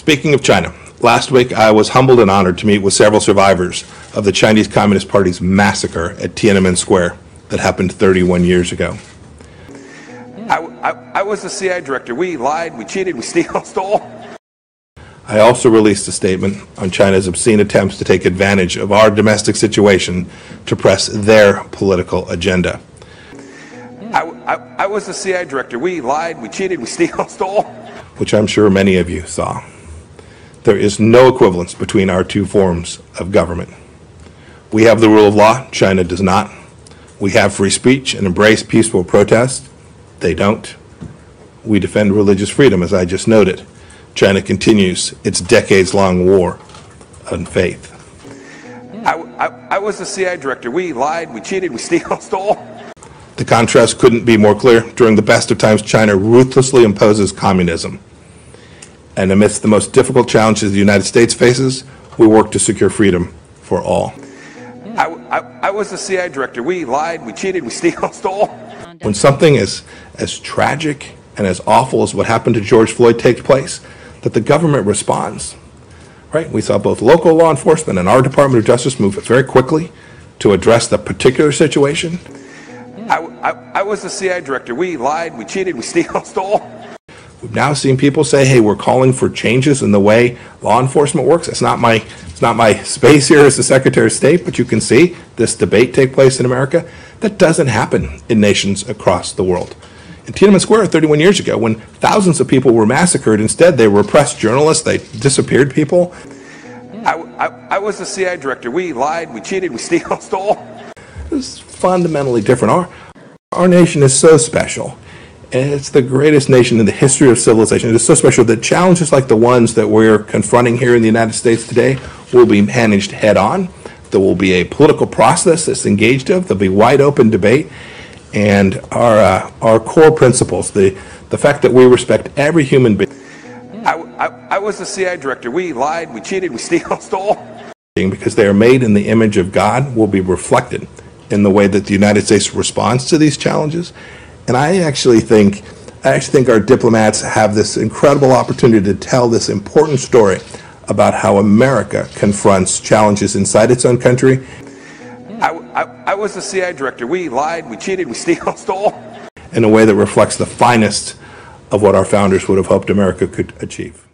Speaking of China, last week I was humbled and honored to meet with several survivors of the Chinese Communist Party's massacre at Tiananmen Square that happened 31 years ago. I was the CIA director. We lied, we cheated, we stole. I also released a statement on China's obscene attempts to take advantage of our domestic situation to press their political agenda. I was the CIA director. We lied, we cheated, we stole. Which I'm sure many of you saw. There is no equivalence between our two forms of government. We have the rule of law, China does not. We have free speech and embrace peaceful protest, they don't. We defend religious freedom, as I just noted. China continues its decades-long war on faith. I was the CIA director. We lied, we cheated, we stole. The contrast couldn't be more clear. During the best of times, China ruthlessly imposes communism. And amidst the most difficult challenges the United States faces, we work to secure freedom for all. I was the CIA director. We lied, we cheated, we stole. When something as tragic and as awful as what happened to George Floyd takes place, that the government responds. Right? We saw both local law enforcement and our Department of Justice move very quickly to address the particular situation. I was the CIA director. We lied, we cheated, we stole. We've now seen people say, hey, we're calling for changes in the way law enforcement works. It's not my space here as the Secretary of State, but you can see this debate take place in America. That doesn't happen in nations across the world. In Tiananmen Square 31 years ago, when thousands of people were massacred, instead they repressed journalists, they disappeared people. I was the CIA director. We lied, we cheated, we stole. It's fundamentally different. Our nation is so special, and it's the greatest nation in the history of civilization. It is so special that challenges like the ones that we're confronting here in the United States today will be managed head on. There will be a political process that's engaged in. There'll be wide open debate, and our core principles, the fact that we respect every human being. I was the CIA director. We lied, we cheated, we stole. Because they are made in the image of God, will be reflected in the way that the United States responds to these challenges. And I actually think our diplomats have this incredible opportunity to tell this important story about how America confronts challenges inside its own country. I was the CIA director. We lied, we cheated, we stole. In a way that reflects the finest of what our founders would have hoped America could achieve.